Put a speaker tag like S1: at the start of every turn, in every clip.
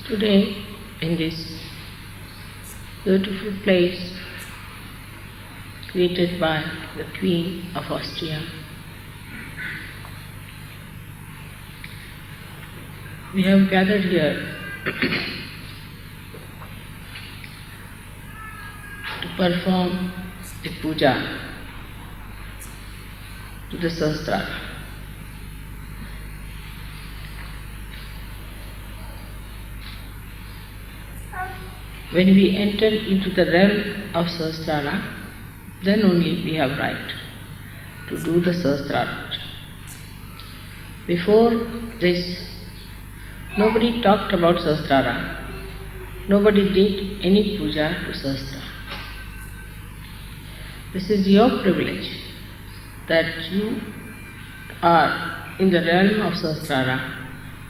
S1: Today, in this beautiful place created by the Queen of Austria, we have gathered here to perform a puja to the Sahasrara. When we enter into the realm of Sahasrara, then only we have right to do the Sahasrara. Before this, nobody talked about Sahasrara. Nobody did any puja to Sahasrara. This is your privilege that you are in the realm of Sahasrara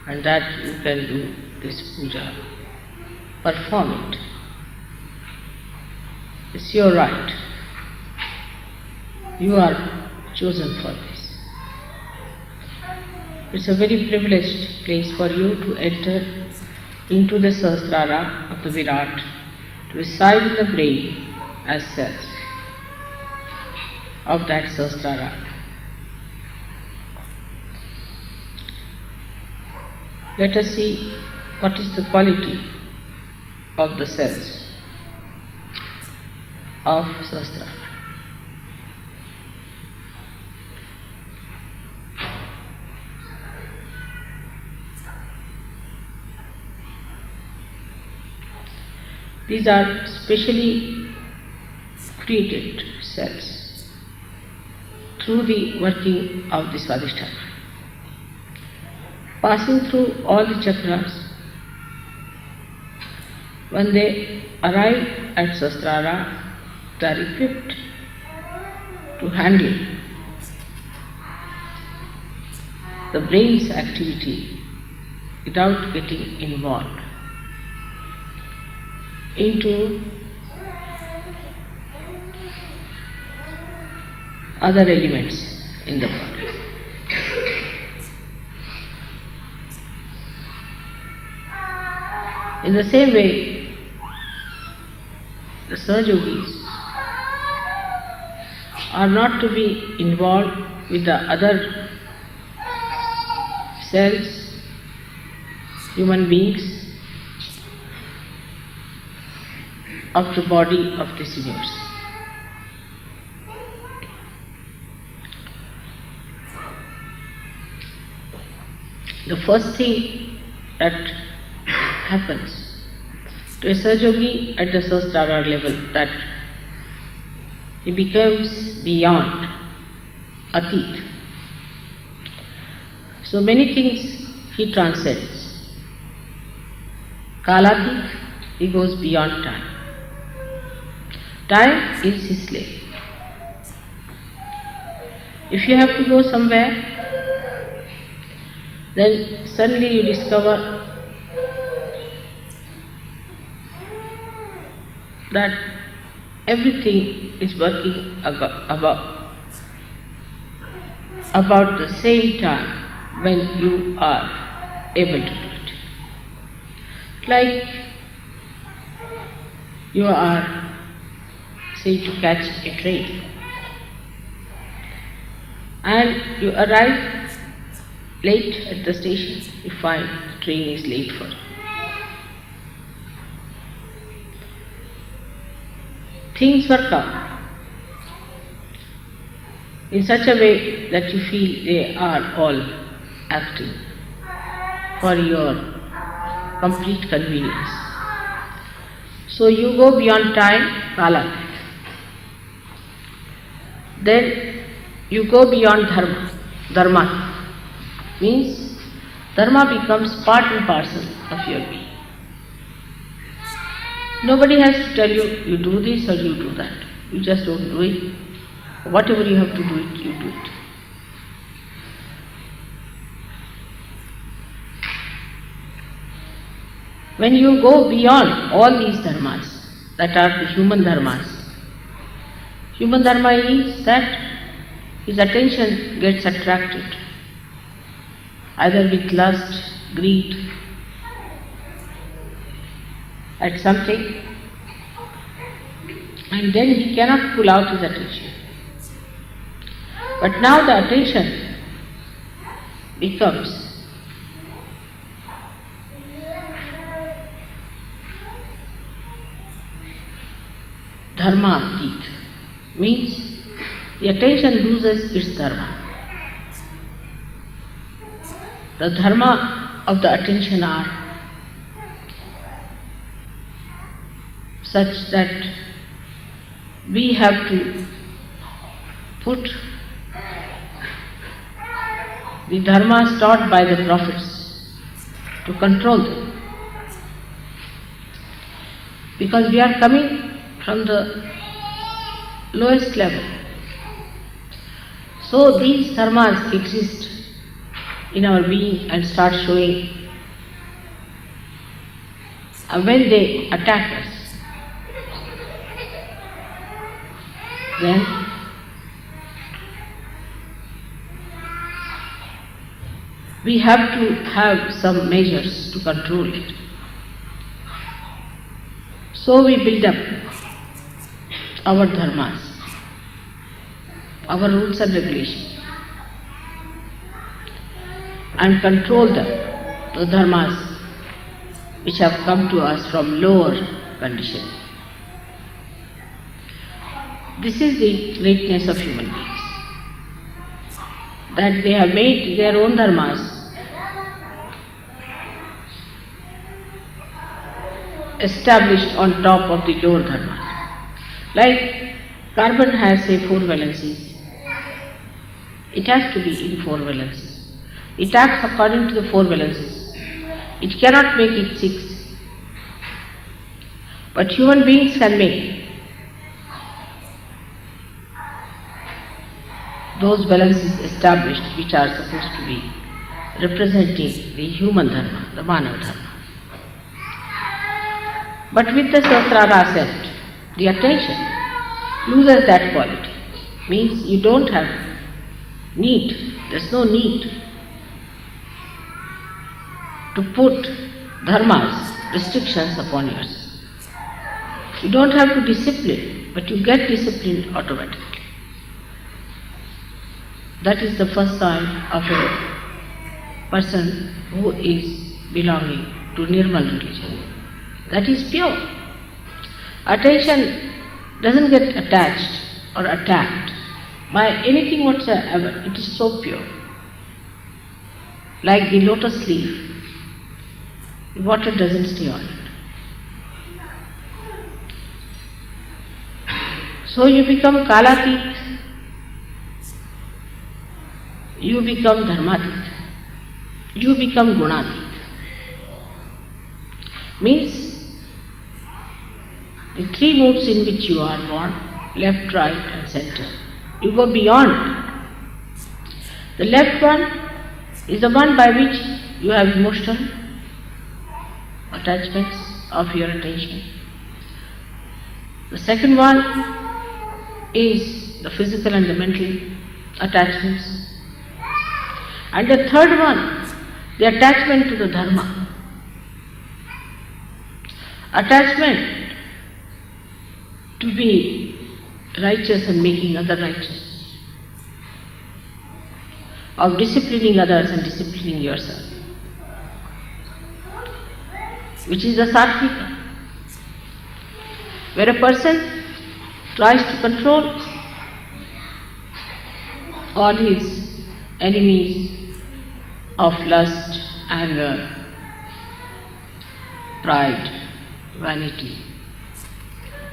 S1: and that you can do this puja. Perform it. It's your right. You are chosen for this. It's a very privileged place for you to enter into the Sahasrara of the Virat, to reside in the brain as cells of that Sahasrara. Let us see what is the quality of the cells of Sahasrara. These are specially created cells through the working of the Swadhisthana, passing through all the chakras. When they arrive at Sahasrara, they are equipped to handle the brain's activity without getting involved into other elements in the body. In the same way, the Sahajogis are not to be involved with the other cells, human beings of the body of this universe. The first thing that happens to a Sahajogi at the Sahasrara level, that he becomes beyond Atit. So many things he transcends. Kalatit, he goes beyond time. Time is his slave. If you have to go somewhere, then suddenly you discover that everything is working about the same time when you are able to do it. Like you are, say, to catch a train, and you arrive late at the station. You find the train is late for you. Things work out in such a way that you feel they are all acting for your complete convenience. So you go beyond time, kala. Then you go beyond dharma. Dharma means dharma becomes part and parcel of your being. Nobody has to tell you, you do this or you do that. You just don't do it. Whatever you have to do it, you do it. When you go beyond all these dharmas, that are the human dharma is that his attention gets attracted either with lust, greed, at something, and then he cannot pull out his attention. But now the attention becomes dharma-atit, means the attention loses its dharma. The dharma of the attention are such that we have to put the dharmas taught by the prophets to control them. Because we are coming from the lowest level. So these dharmas exist in our being and start showing. And when they attack us, then we have to have some measures to control it. So we build up our dharmas, our rules and regulations, and control them, the dharmas which have come to us from lower conditions. This is the greatness of human beings, that they have made their own dharmas established on top of the lower dharmas. Like carbon has, say, 4 valencies. It has to be in 4 valencies. It acts according to the 4 valencies. It cannot make it 6. But human beings can make those valencies established which are supposed to be representing the human dharma, the Manav dharma. But with the Sahasrara ascent, the attention loses that quality. Means you don't have need, there's no need to put dharmas, restrictions upon yourself. You don't have to discipline, but you get disciplined automatically. That is the first sign of a person who is belonging to Nirmal religion. That is pure. Attention doesn't get attached or attacked by anything whatsoever. It is so pure. Like the lotus leaf, the water doesn't stay on it. So you become kalatit, you become dharmatit, you become gunatit. Means the 3 moods in which you are born, left, right and center, you go beyond. The left one is the one by which you have emotional attachments of your attention. The second one is the physical and the mental attachments. And the third one, the attachment to the dharma. Attachment to be righteous and making others righteous, of disciplining others and disciplining yourself, which is the sattvika, where a person tries to control all his enemies of lust, anger, pride, vanity,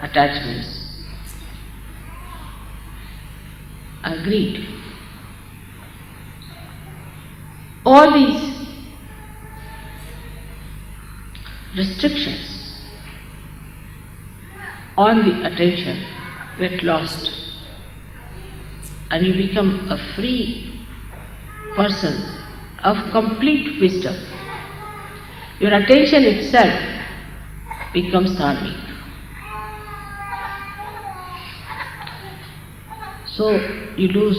S1: attachments, and greed. All these restrictions on the attention get lost, and you become a free person of complete wisdom. Your attention itself becomes dharmic. So you lose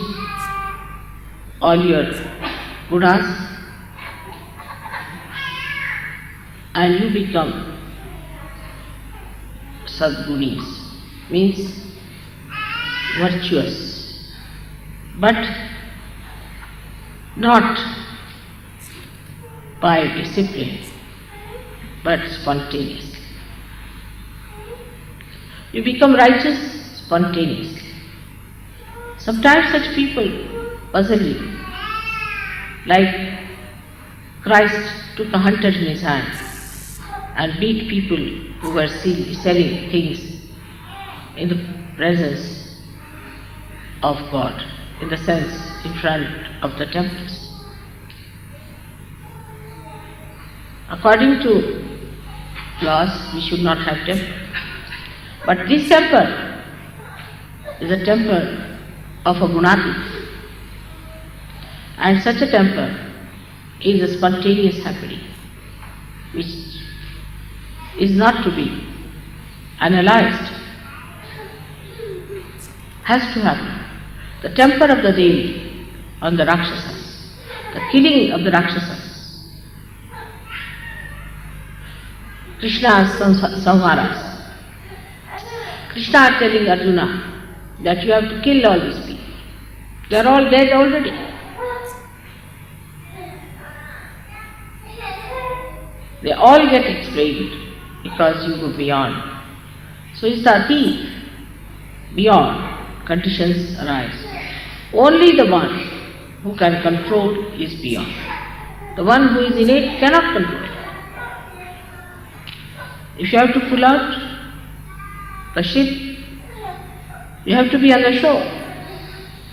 S1: all your gunas and you become sadgunis, means virtuous, but not by discipline, but spontaneously. You become righteous spontaneously. Sometimes such people puzzle you, like Christ took a hunter in his hand and beat people who were selling things in the presence of God, in the sense in front of the temples. According to laws, we should not have temple. But this temple is a temple of a gunati, and such a temple is a spontaneous happening, which is not to be analyzed, has to happen. The temper of the Devi on the Rakshasas, the killing of the Rakshasas, Krishna's samharas. Krishna is telling Arjuna that you have to kill all these people. They are all dead already. They all get explained because you go beyond. So it's the ati, beyond, conditions arise. Only the one who can control is beyond. The one who is innate cannot control it. If you have to pull out the ship, you have to be on the shore.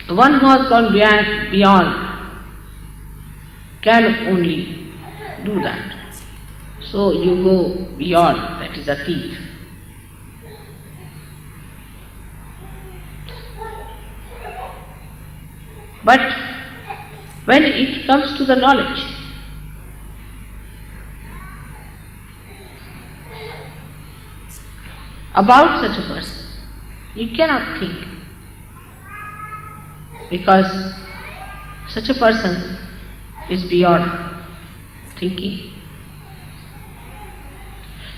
S1: The one who has gone beyond can only do that. So you go beyond, that is a thief. But when it comes to the knowledge, about such a person, you cannot think, because such a person is beyond thinking.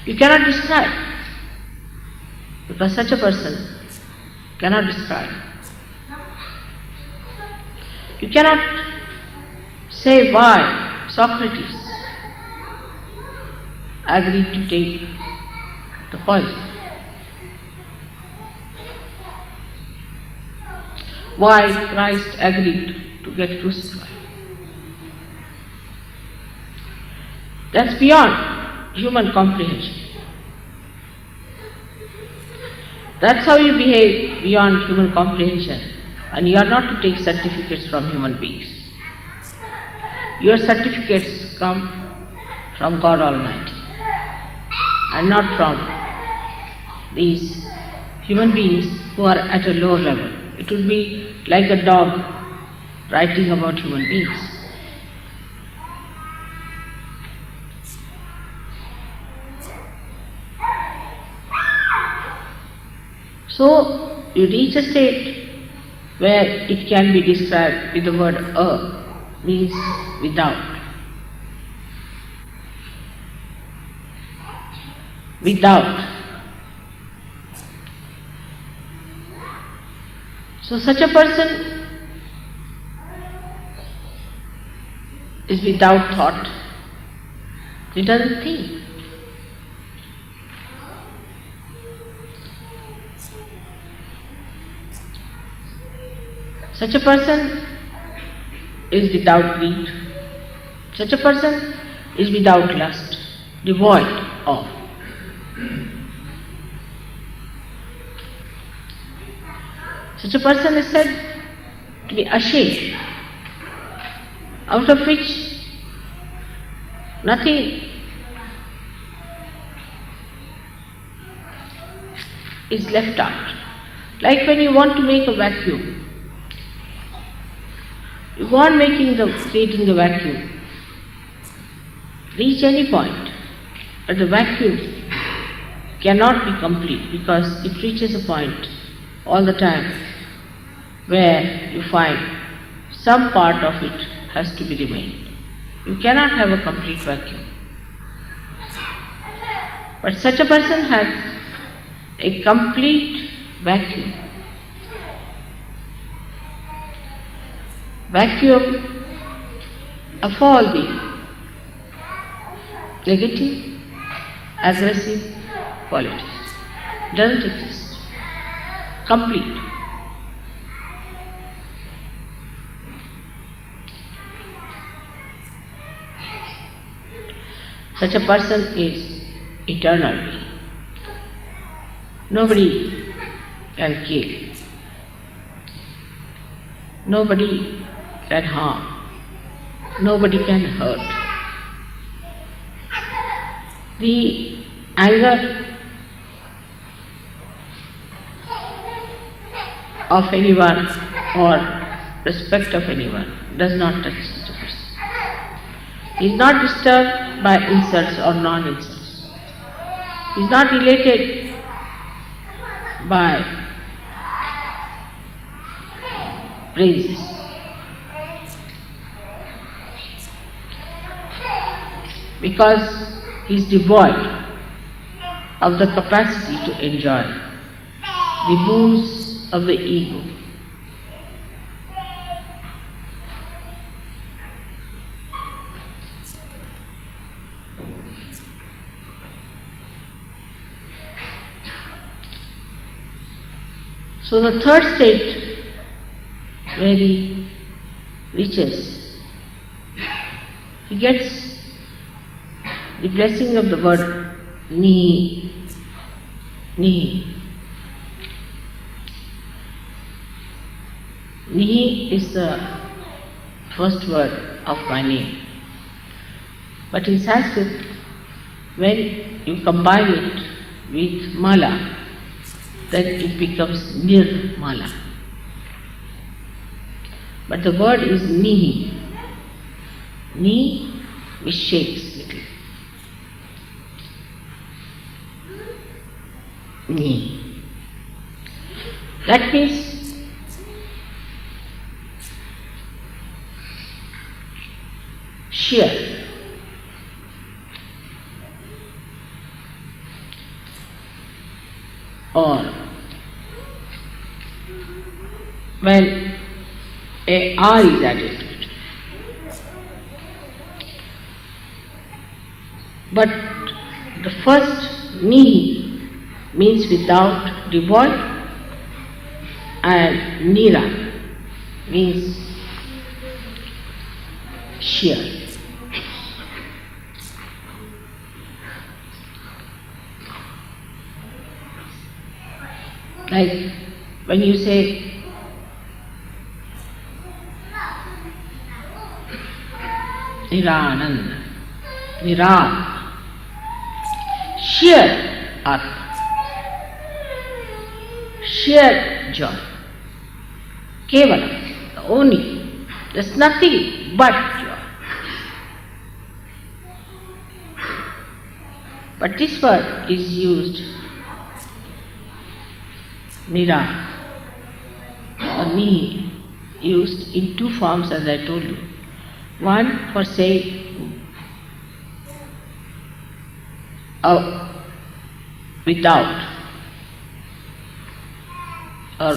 S1: You cannot describe, because such a person cannot describe. You cannot say why Socrates agreed to take the poison. Why Christ agreed to get crucified. That's beyond human comprehension. That's how you behave beyond human comprehension, and you are not to take certificates from human beings. Your certificates come from God Almighty and not from these human beings who are at a lower level. It would be like a dog writing about human beings. So you reach a state where it can be described with the word means without. Without. So such a person is without thought. He doesn't think. Such a person is without greed. Such a person is without lust, devoid of. Such a person is said to be ashamed, out of which nothing is left out. Like when you want to make a vacuum, you go on creating the vacuum, reach any point, but the vacuum cannot be complete because it reaches a point all the time where you find some part of it has to be remained. You cannot have a complete vacuum. But such a person has a complete vacuum. Vacuum of all the negative, aggressive qualities. Doesn't exist. Complete. Such a person is eternal being. Nobody can kill. Nobody can harm. Nobody can hurt. The anger of anyone or respect of anyone does not touch such a person. He is not disturbed by insults or non-insults. He is not related by praises. Because he is devoid of the capacity to enjoy the boons of the ego. So the third state where he reaches, he gets the blessing of the word Ni. Ni. Ni is the first word of my name. But in Sanskrit, when you combine it with Mala, then it becomes Nirmala. But the word is Nihi. Ni, which shakes little. Ni. That means sheer. Or when a R is added to it. But the first Ni means without, devoid, and Nira means sheer. Like when you say Nirananda, Niran, sheer Atma, sheer joy, Kevala, the only, there's nothing but joy. But this word is used nira or ni, used in two forms as I told you. One for saying without or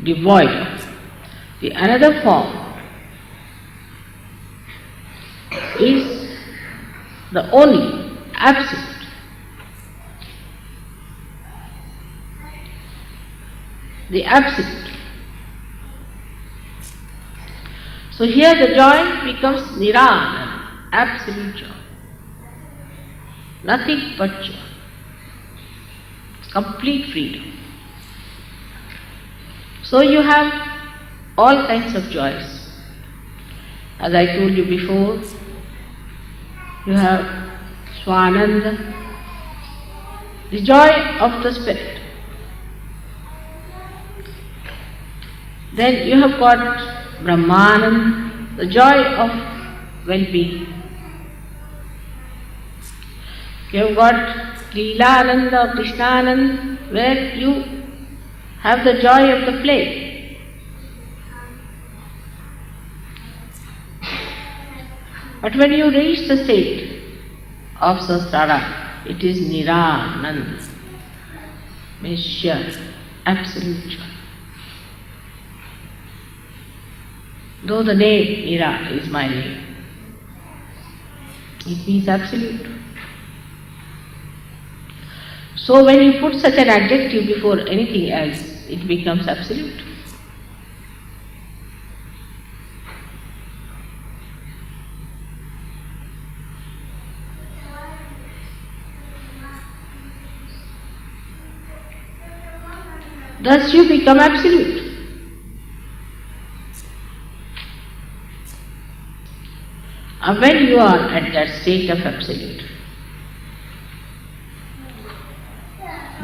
S1: devoid of. The another form is the only, absolute. The absolute. So here the joy becomes nirana, absolute joy. Nothing but joy. Complete freedom. So you have all kinds of joys. As I told you before, you have Swananda, the joy of the spirit. Then you have got Brahmananda, the joy of well-being. You have got Leelananda or Krishnananda, where you have the joy of the play. But when you reach the state of Sahasrara, it is Nirananda, means sheer, absolute joy. Though the name Nira is my name, it means absolute. So when you put such an adjective before anything else, it becomes absolute. Thus you become absolute. And when you are at that state of absolute,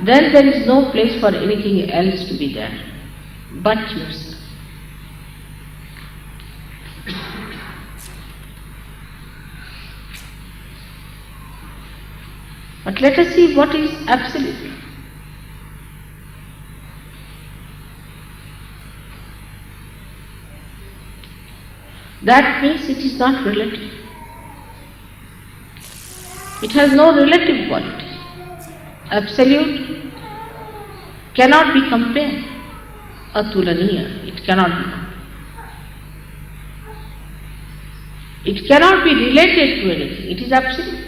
S1: then there is no place for anything else to be there but yourself. But let us see what is absolute. That means it is not relative. It has no relative quality. Absolute cannot be compared. Atulaniya, it cannot be compared. It cannot be related to anything. It is absolute.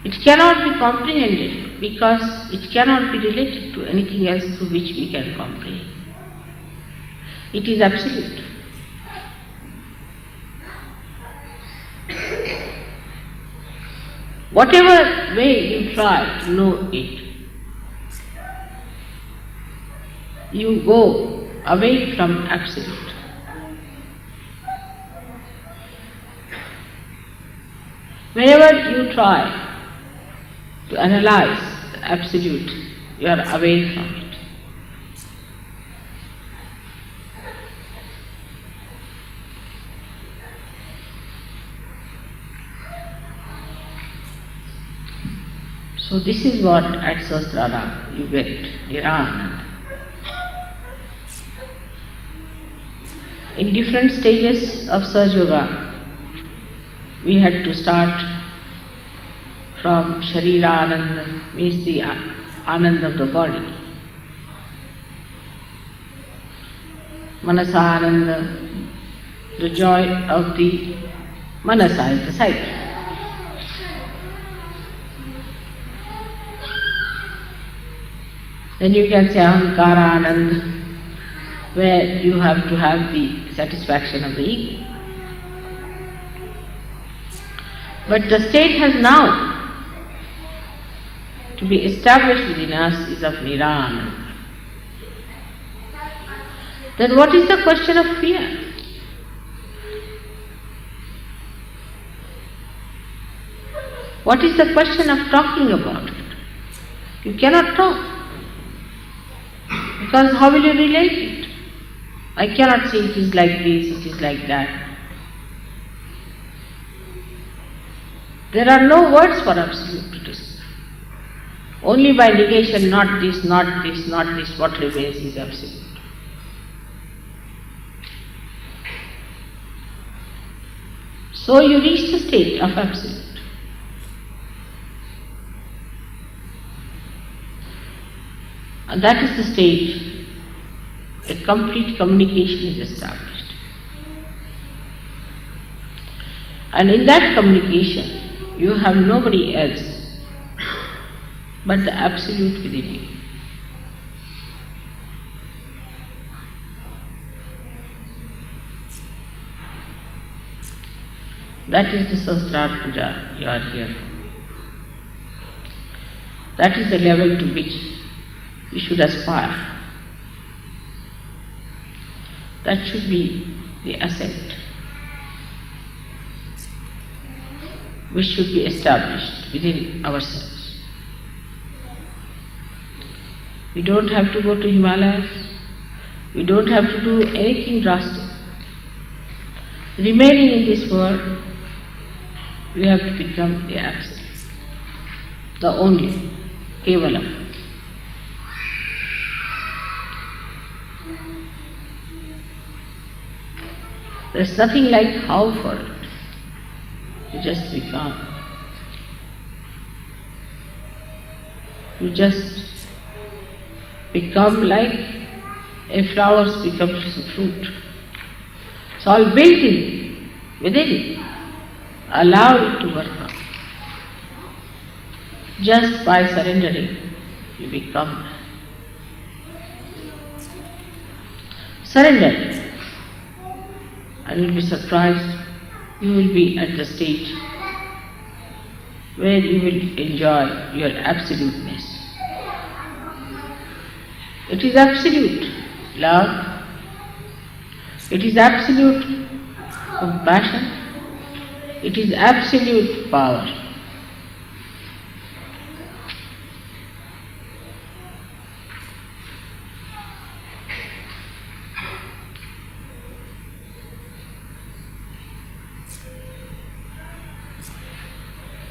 S1: It cannot be comprehended because it cannot be related to anything else through which we can comprehend. It is absolute. Whatever way you try to know it, you go away from absolute. Whenever you try to analyze the absolute, you are away from it. So this is what at Sahasrara you get, Nirananda. In different stages of Sahaja Yoga, we had to start from Sharira Ananda, means the Ananda of the body. Manasa Ananda, the joy of the Manasa, the psyche. Then you can say Ahankara Ananda, where you have to have the satisfaction of the ego. But the state has now to be established within us is of Nirananda. Then what is the question of fear? What is the question of talking about it? You cannot talk. Because how will you relate it? I cannot say it is like this, it is like that. There are no words for absolute to describe. Only by negation, not this, not this, not this, what remains is absolute. So you reach the state of absolute. And that is the stage a complete communication is established. And in that communication, you have nobody else but the absolute within you. That is the Sahasrara Puja you are here for. That is the level to which you should aspire. That should be the ascent which should be established within ourselves. We don't have to go to Himalayas. We don't have to do anything drastic. Remaining in this world, we have to become the absolute, the only, Kevalam. There is nothing like how for it. You just become. You just become like a flower becomes a fruit. It's all built in, within it. Allow it to work out. Just by surrendering, you become. Surrender. And you'll be surprised, you will be at the stage where you will enjoy your absoluteness. It is absolute love, it is absolute compassion, it is absolute power.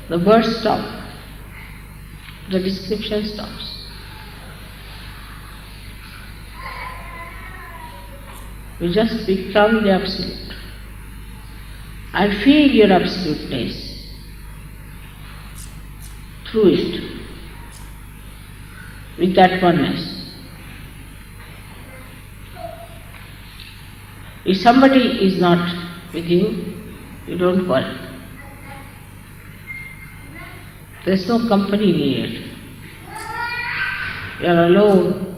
S1: The words stop, the description stops. You just become the absolute and feel your absoluteness through it, with that oneness. If somebody is not with you, you don't worry. There is no company needed. You are alone,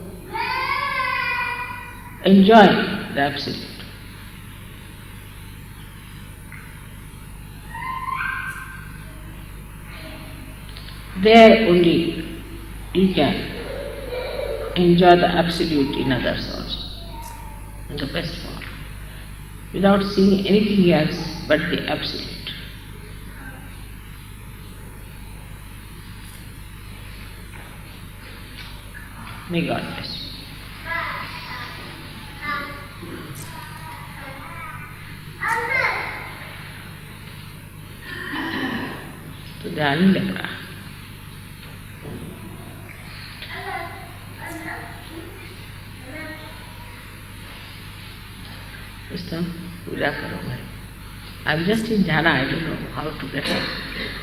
S1: enjoying the absolute. There only you can enjoy the absolute in others also, in the best form, without seeing anything else but the absolute. May God bless you. तो ध्यान ही लग रहा। पूजा करो भाई। I'm just in jhana, I don't know how to get up.